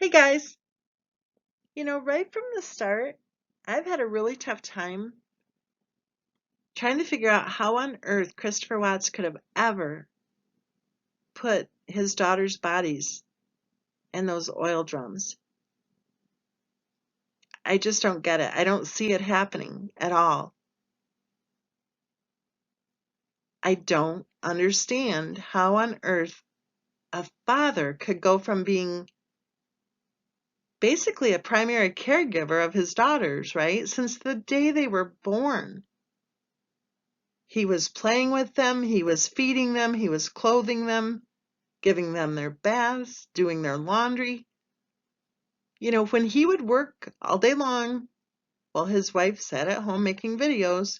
Hey guys, right from the start, I've had a really tough time trying to figure out how on earth Christopher Watts could have ever put his daughter's bodies in those oil drums. I just don't get it. I don't see it happening at all. I don't understand how on earth a father could go from being basically a primary caregiver of his daughters, right? Since the day they were born. He was playing with them, he was feeding them, he was clothing them, giving them their baths, doing their laundry. When he would work all day long while his wife sat at home making videos,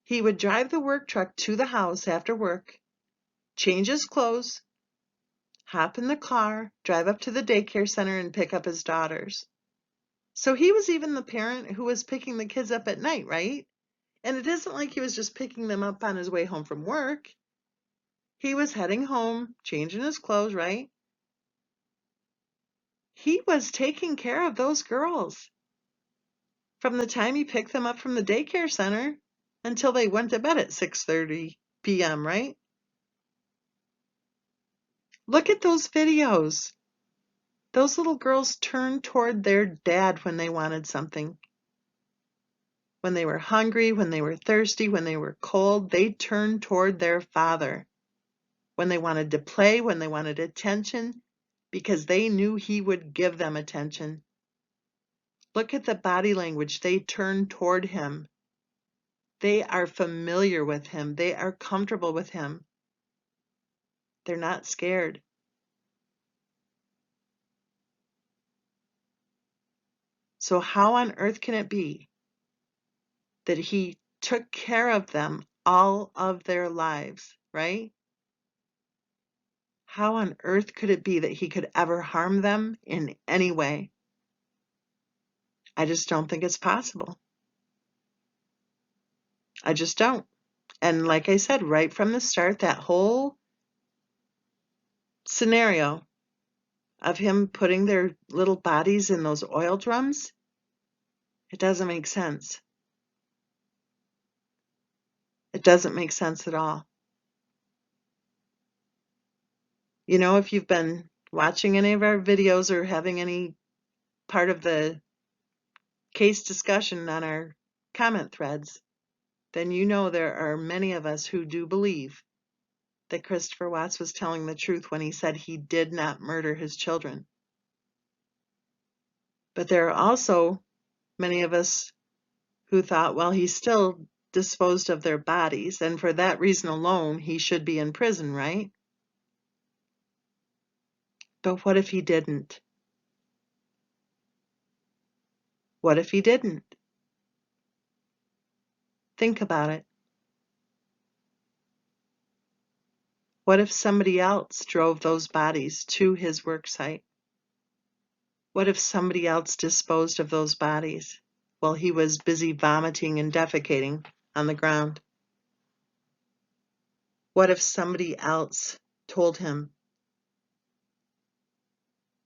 he would drive the work truck to the house after work, change his clothes, hop in the car, drive up to the daycare center and pick up his daughters. So he was even the parent who was picking the kids up at night, right? And it isn't like he was just picking them up on his way home from work. He was heading home, changing his clothes, right? He was taking care of those girls from the time he picked them up from the daycare center until they went to bed at 6:30 p.m., right? Look at those videos. Those little girls turned toward their dad when they wanted something. When they were hungry, when they were thirsty, when they were cold, they turned toward their father. When they wanted to play, when they wanted attention, because they knew he would give them attention. Look at the body language. They turn toward him. They are familiar with him. They are comfortable with him. They're not scared. So how on earth can it be that he took care of them all of their lives, right? How on earth could it be that he could ever harm them in any way? I just don't think it's possible. I just don't. And like I said, right from the start, that whole scenario of him putting their little bodies in those oil drums, it doesn't make sense. It doesn't make sense at all. If you've been watching any of our videos or having any part of the case discussion on our comment threads, then there are many of us who do believe that Christopher Watts was telling the truth when he said he did not murder his children. But there are also many of us who thought, well, he still disposed of their bodies, and for that reason alone, he should be in prison, right? But what if he didn't? What if he didn't? Think about it. What if somebody else drove those bodies to his work site? What if somebody else disposed of those bodies while he was busy vomiting and defecating on the ground? What if somebody else told him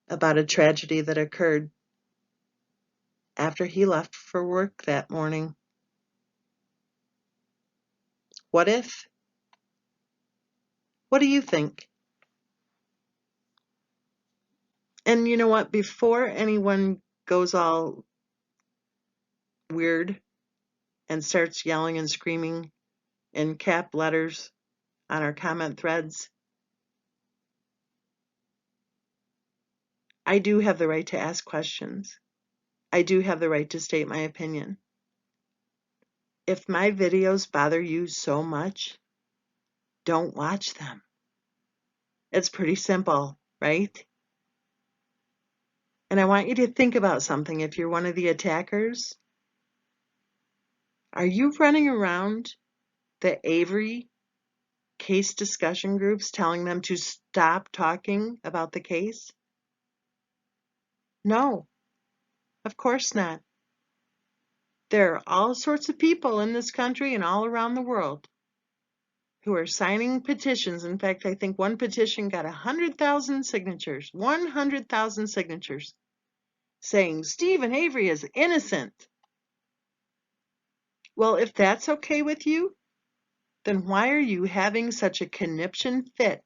about a tragedy that occurred after he left for work that morning? What if? What do you think? And you know what? Before anyone goes all weird and starts yelling and screaming in cap letters on our comment threads, I do have the right to ask questions. I do have the right to state my opinion. If my videos bother you so much, don't watch them. It's pretty simple, right? And I want you to think about something. If you're one of the attackers, are you running around the Avery case discussion groups telling them to stop talking about the case? No, of course not. There are all sorts of people in this country and all around the world who are signing petitions. In fact, I think one petition got 100,000 signatures, 100,000 signatures, saying Stephen Avery is innocent. Well, if that's okay with you, then why are you having such a conniption fit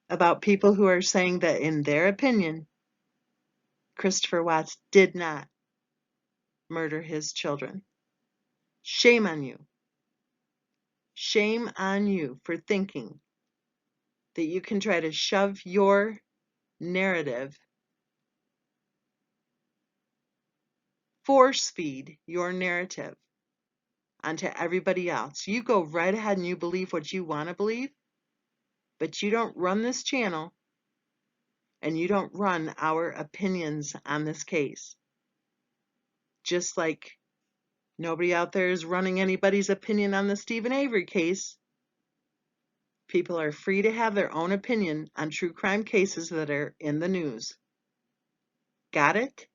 about people who are saying that, in their opinion, Christopher Watts did not murder his children? Shame on you. Shame on you for thinking that you can try to shove your narrative, force feed your narrative onto everybody else. You go right ahead and you believe what you want to believe, but you don't run this channel and you don't run our opinions on this case. Just like nobody out there is running anybody's opinion on the Stephen Avery case. People are free to have their own opinion on true crime cases that are in the news. Got it?